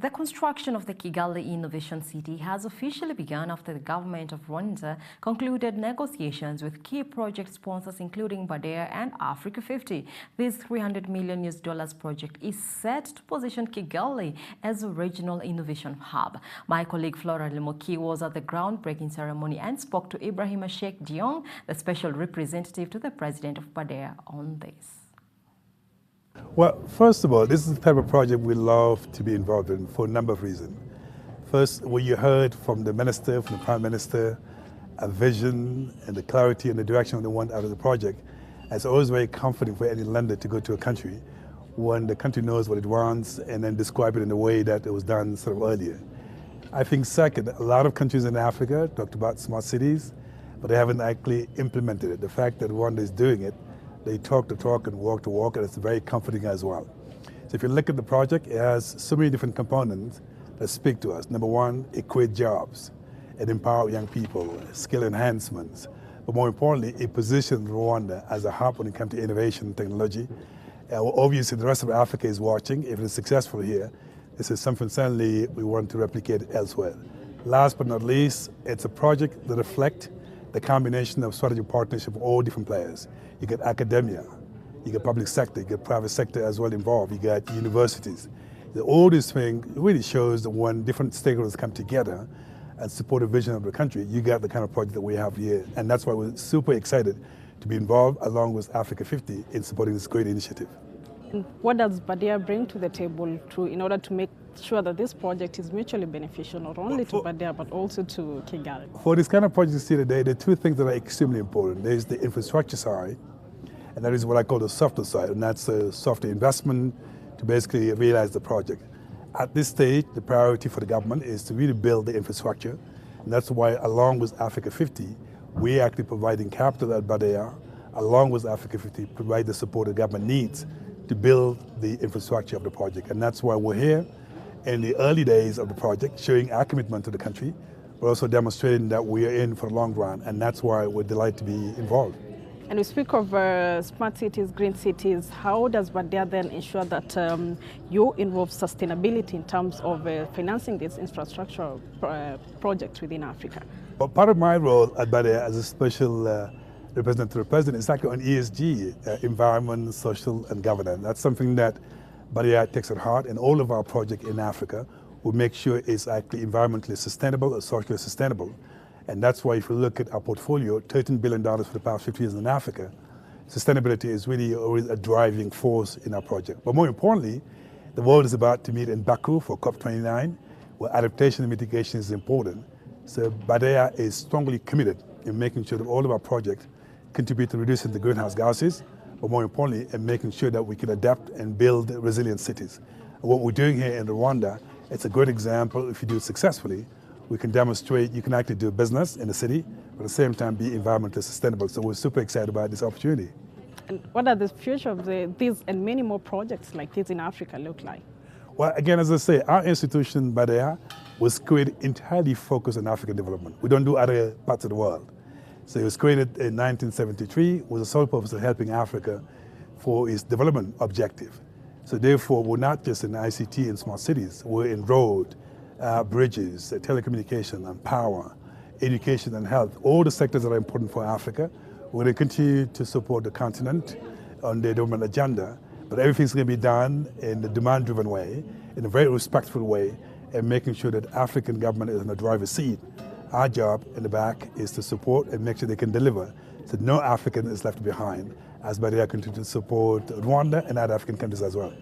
The construction of the Kigali Innovation City has officially begun after the government of Rwanda concluded negotiations with key project sponsors including BADEA and Africa 50. This $300 million project is set to position Kigali as a regional innovation hub. My colleague Flora Limoki was at the groundbreaking ceremony and spoke to Ibrahima Cheikh Diong, the special representative to the President of BADEA, on this. Well, first of all, this is the type of project we love to be involved in for a number of reasons. First, what you heard from the Minister, from the Prime Minister, a vision and the clarity and the direction they want out of the project. It's always very comforting for any lender to go to a country when the country knows what it wants and then describe it in a way that it was done sort of earlier. I think second, a lot of countries in Africa talked about smart cities, but they haven't actually implemented it. The fact that Rwanda is doing it, they talk the talk and walk the walk, and it's very comforting as well. So if you look at the project, it has so many different components that speak to us. Number one, it creates jobs. It empowers young people, skill enhancements. But more importantly, it positions Rwanda as a hub when it comes to innovation and technology. Obviously, the rest of Africa is watching. If it's successful here, this is something certainly we want to replicate elsewhere. Last but not least, it's a project that reflects the combination of strategic partnership of all different players. You get academia, you get public sector, you get private sector as well involved, you get universities. All these things really shows that when different stakeholders come together and support a vision of the country, you get the kind of project that we have here. And that's why we're super excited to be involved along with Africa 50 in supporting this great initiative. And what does BADEA bring to the table in order to make sure that this project is mutually beneficial, not only to BADEA, but also to Kigali? For this kind of project you see today, there are two things that are extremely important. There's the infrastructure side, and that is what I call the software side, and that's the software investment to basically realize the project. At this stage, the priority for the government is to really build the infrastructure, and that's why, along with Africa 50, we're actually providing capital at BADEA, along with Africa 50, provide the support the government needs to build the infrastructure of the project. And that's why we're here in the early days of the project, showing our commitment to the country, but also demonstrating that we are in for the long run, and that's why we're delighted to be involved. And we speak of smart cities, green cities. How does BADEA then ensure that you involve sustainability in terms of financing these infrastructure projects within Africa? Well, part of my role at BADEA as a special representative to the President is actually on ESG, environment, social, and governance. That's something that BADEA takes at heart, and all of our projects in Africa will make sure it's actually environmentally sustainable or socially sustainable. And that's why if you look at our portfolio, $13 billion for the past 50 years in Africa, sustainability is really always a driving force in our project. But more importantly, the world is about to meet in Baku for COP29, where adaptation and mitigation is important. So BADEA is strongly committed in making sure that all of our projects contribute to reducing the greenhouse gases, but more importantly, in making sure that we can adapt and build resilient cities. And what we're doing here in Rwanda, it's a good example. If you do it successfully, we can demonstrate you can actually do business in the city, but at the same time be environmentally sustainable. So we're super excited about this opportunity. And what are the future of these and many more projects like this in Africa look like? Well, again, as I say, our institution, BADEA, was created entirely focused on African development. We don't do other parts of the world. So it was created in 1973 with the sole purpose of helping Africa for its development objective. So therefore, we're not just in ICT and smart cities, we're in road, bridges, telecommunication and power, education and health, all the sectors that are important for Africa. We're going to continue to support the continent on their development agenda, but everything's going to be done in a demand-driven way, in a very respectful way, and making sure that African government is in the driver's seat. Our job in the back is to support and make sure they can deliver, so no African is left behind, as BADEA continues to support Rwanda and other African countries as well.